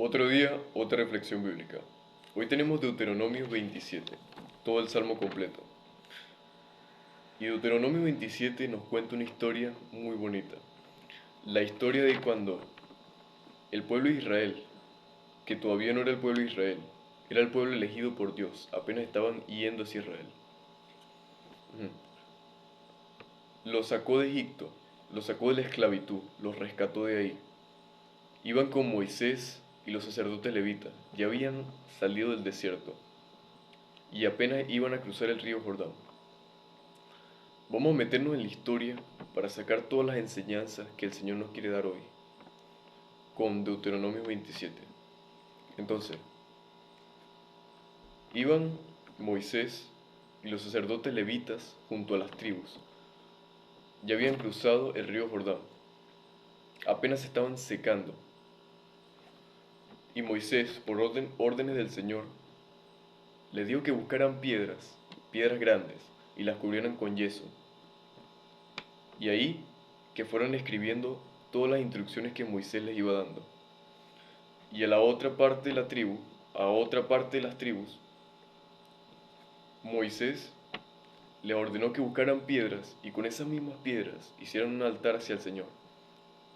Otro día, otra reflexión bíblica. Hoy tenemos Deuteronomio 27, todo el salmo completo. Y Deuteronomio 27 nos cuenta una historia muy bonita. La historia de cuando el pueblo de Israel, que todavía no era el pueblo de Israel, era el pueblo elegido por Dios, apenas estaban yendo hacia Israel. Los sacó de Egipto, los sacó de la esclavitud, los rescató de ahí. Iban con Moisés y los sacerdotes levitas, ya habían salido del desierto y apenas iban a cruzar el río Jordán. Vamos a meternos en la historia para sacar todas las enseñanzas que el Señor nos quiere dar hoy, con Deuteronomio 27. Entonces, iban Moisés y los sacerdotes levitas junto a las tribus. Ya habían cruzado el río Jordán, apenas se estaban secando. Y Moisés, por órdenes del Señor, les dijo que buscaran piedras grandes, y las cubrieran con yeso. Y ahí que fueran escribiendo todas las instrucciones que Moisés les iba dando. Y a la otra parte de la tribu, a otra parte de las tribus, Moisés les ordenó que buscaran piedras y con esas mismas piedras hicieran un altar hacia el Señor.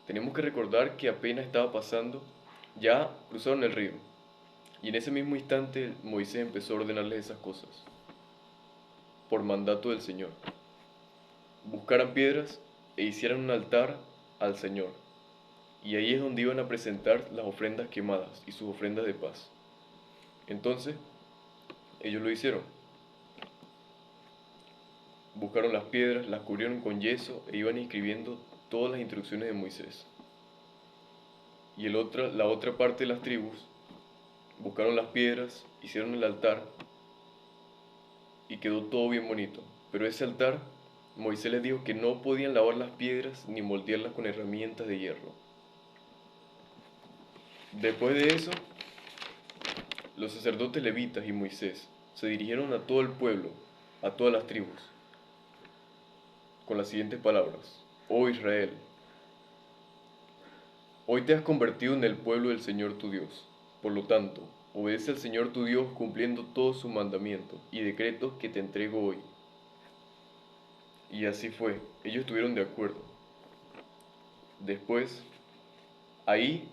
Tenemos que recordar que apenas estaba pasando, ya cruzaron el río. Y en ese mismo instante Moisés empezó a ordenarles esas cosas, por mandato del Señor. Buscaran piedras e hicieran un altar al Señor. Y ahí es donde iban a presentar las ofrendas quemadas y sus ofrendas de paz. Entonces, ellos lo hicieron. Buscaron las piedras, las cubrieron con yeso e iban escribiendo todas las instrucciones de Moisés. Y la otra parte de las tribus buscaron las piedras, hicieron el altar y quedó todo bien bonito. Pero ese altar, Moisés les dijo que no podían lavar las piedras ni moldearlas con herramientas de hierro. Después de eso, los sacerdotes levitas y Moisés se dirigieron a todo el pueblo, a todas las tribus, con las siguientes palabras. Oh Israel, hoy te has convertido en el pueblo del Señor tu Dios. Por lo tanto, obedece al Señor tu Dios cumpliendo todos sus mandamientos y decretos que te entrego hoy. Y así fue, ellos estuvieron de acuerdo. Después, ahí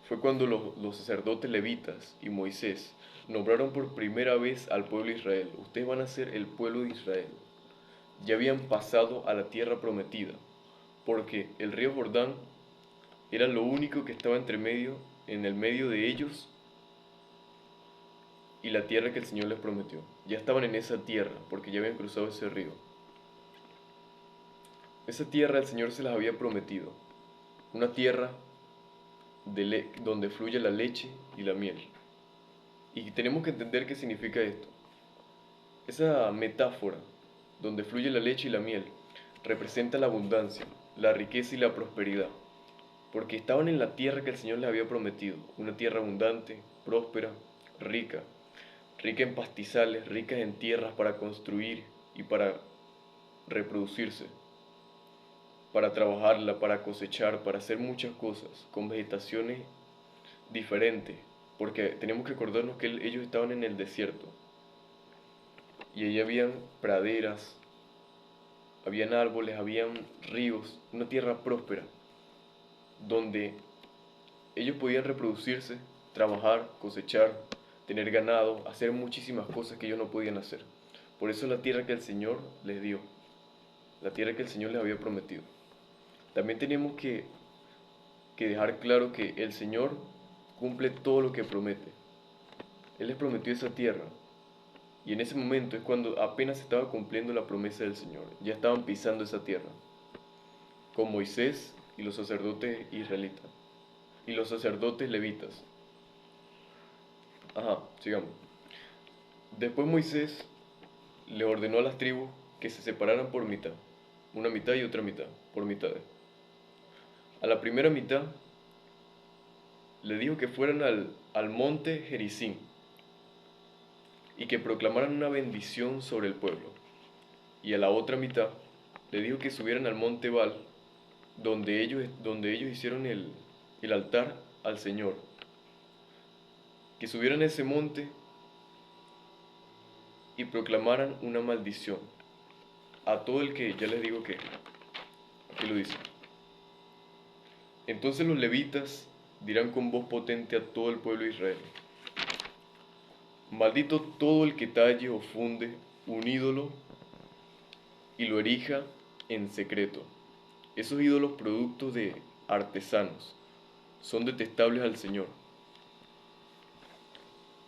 fue cuando los sacerdotes levitas y Moisés nombraron por primera vez al pueblo de Israel. Ustedes van a ser el pueblo de Israel. Ya habían pasado a la tierra prometida, porque el río Jordán era lo único que estaba en el medio de ellos y la tierra que el Señor les prometió. Ya estaban en esa tierra, porque ya habían cruzado ese río. Esa tierra el Señor se las había prometido, una tierra donde fluye la leche y la miel. Y tenemos que entender qué significa esto. Esa metáfora, donde fluye la leche y la miel, representa la abundancia, la riqueza y la prosperidad, porque estaban en la tierra que el Señor les había prometido, una tierra abundante, próspera, rica, rica en pastizales, rica en tierras para construir y para reproducirse, para trabajarla, para cosechar, para hacer muchas cosas, con vegetaciones diferentes, porque tenemos que acordarnos que ellos estaban en el desierto, y allí habían praderas, habían árboles, habían ríos, una tierra próspera, donde ellos podían reproducirse, trabajar, cosechar, tener ganado, hacer muchísimas cosas que ellos no podían hacer. Por eso es la tierra que el Señor les dio, la tierra que el Señor les había prometido. También tenemos que dejar claro que el Señor cumple todo lo que promete. Él les prometió esa tierra. Y en ese momento es cuando apenas estaba cumpliendo la promesa del Señor. Ya estaban pisando esa tierra. Con Moisés y los sacerdotes israelitas. Y los sacerdotes levitas. Ajá, sigamos. Después Moisés le ordenó a las tribus que se separaran por mitad. Una mitad y otra mitad, por mitades. A la primera mitad le dijo que fueran al monte Gerizim y que proclamaran una bendición sobre el pueblo. Y a la otra mitad le dijo que subieran al monte Baal, donde ellos hicieron el altar al Señor. que subieran a ese monte y proclamaran una maldición a todo el que, ya les digo que, aquí lo dice. Entonces los levitas dirán con voz potente a todo el pueblo de Israel: maldito todo el que talle o funde un ídolo y lo erija en secreto. Esos ídolos productos de artesanos son detestables al Señor.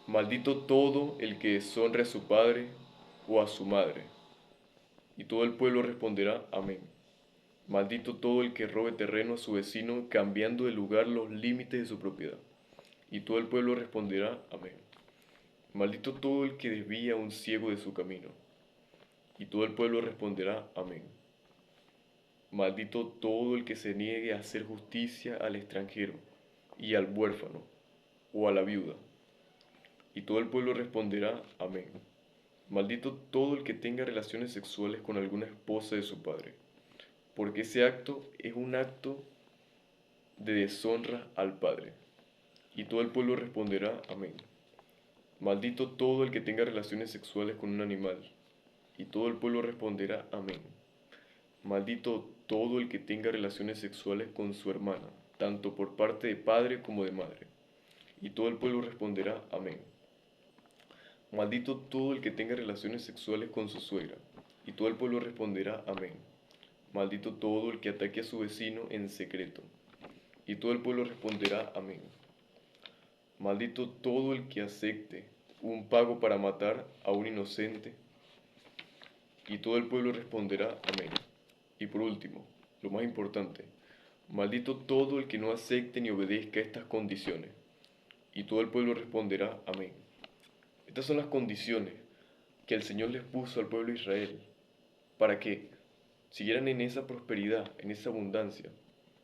Maldito todo el que deshonre a su padre o a su madre. Y todo el pueblo responderá: amén. Maldito todo el que robe terreno a su vecino, cambiando de lugar los límites de su propiedad. Y todo el pueblo responderá: amén. Maldito todo el que desvía a un ciego de su camino. Y todo el pueblo responderá: amén. Maldito todo el que se niegue a hacer justicia al extranjero y al huérfano o a la viuda. Y todo el pueblo responderá: amén. Maldito todo el que tenga relaciones sexuales con alguna esposa de su padre, porque ese acto es un acto de deshonra al Padre. Y todo el pueblo responderá: amén. Maldito todo el que tenga relaciones sexuales con un animal. Y todo el pueblo responderá: amén. Maldito todo el que tenga relaciones sexuales con su hermana, tanto por parte de padre como de madre. Y todo el pueblo responderá: amén. Maldito todo el que tenga relaciones sexuales con su suegra. Y todo el pueblo responderá: amén. Maldito todo el que ataque a su vecino en secreto. Y todo el pueblo responderá: amén. Maldito todo el que acepte un pago para matar a un inocente. Y todo el pueblo responderá: amén. Y por último, lo más importante, maldito todo el que no acepte ni obedezca estas condiciones. Y todo el pueblo responderá: amén. Estas son las condiciones que el Señor les puso al pueblo de Israel para que siguieran en esa prosperidad, en esa abundancia,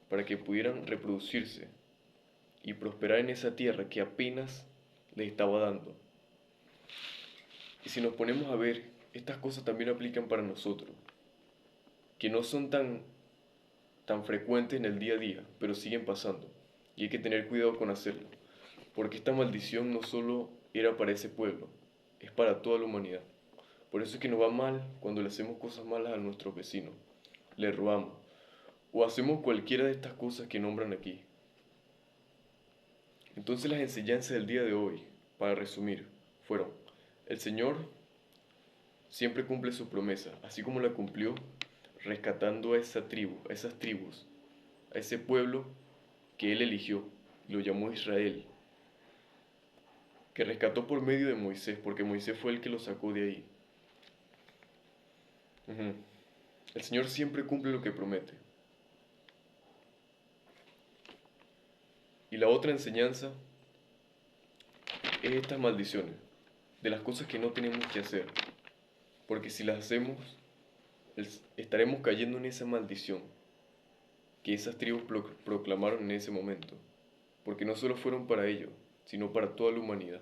para que pudieran reproducirse y prosperar en esa tierra que apenas les estaba dando. Y si nos ponemos a ver, estas cosas también aplican para nosotros, que no son tan frecuentes en el día a día, pero siguen pasando. Y hay que tener cuidado con hacerlo, porque esta maldición no solo era para ese pueblo, es para toda la humanidad. Por eso es que nos va mal cuando le hacemos cosas malas a nuestros vecinos, le robamos, o hacemos cualquiera de estas cosas que nombran aquí. Entonces las enseñanzas del día de hoy, para resumir, fueron: el Señor siempre cumple su promesa, así como la cumplió rescatando a esa tribu, a esas tribus, a ese pueblo que Él eligió, lo llamó Israel, que rescató por medio de Moisés, porque Moisés fue el que lo sacó de ahí. Ujú. El Señor siempre cumple lo que promete. Y la otra enseñanza es estas maldiciones, de las cosas que no tenemos que hacer, porque si las hacemos, estaremos cayendo en esa maldición que esas tribus proclamaron en ese momento, porque no solo fueron para ellos, sino para toda la humanidad.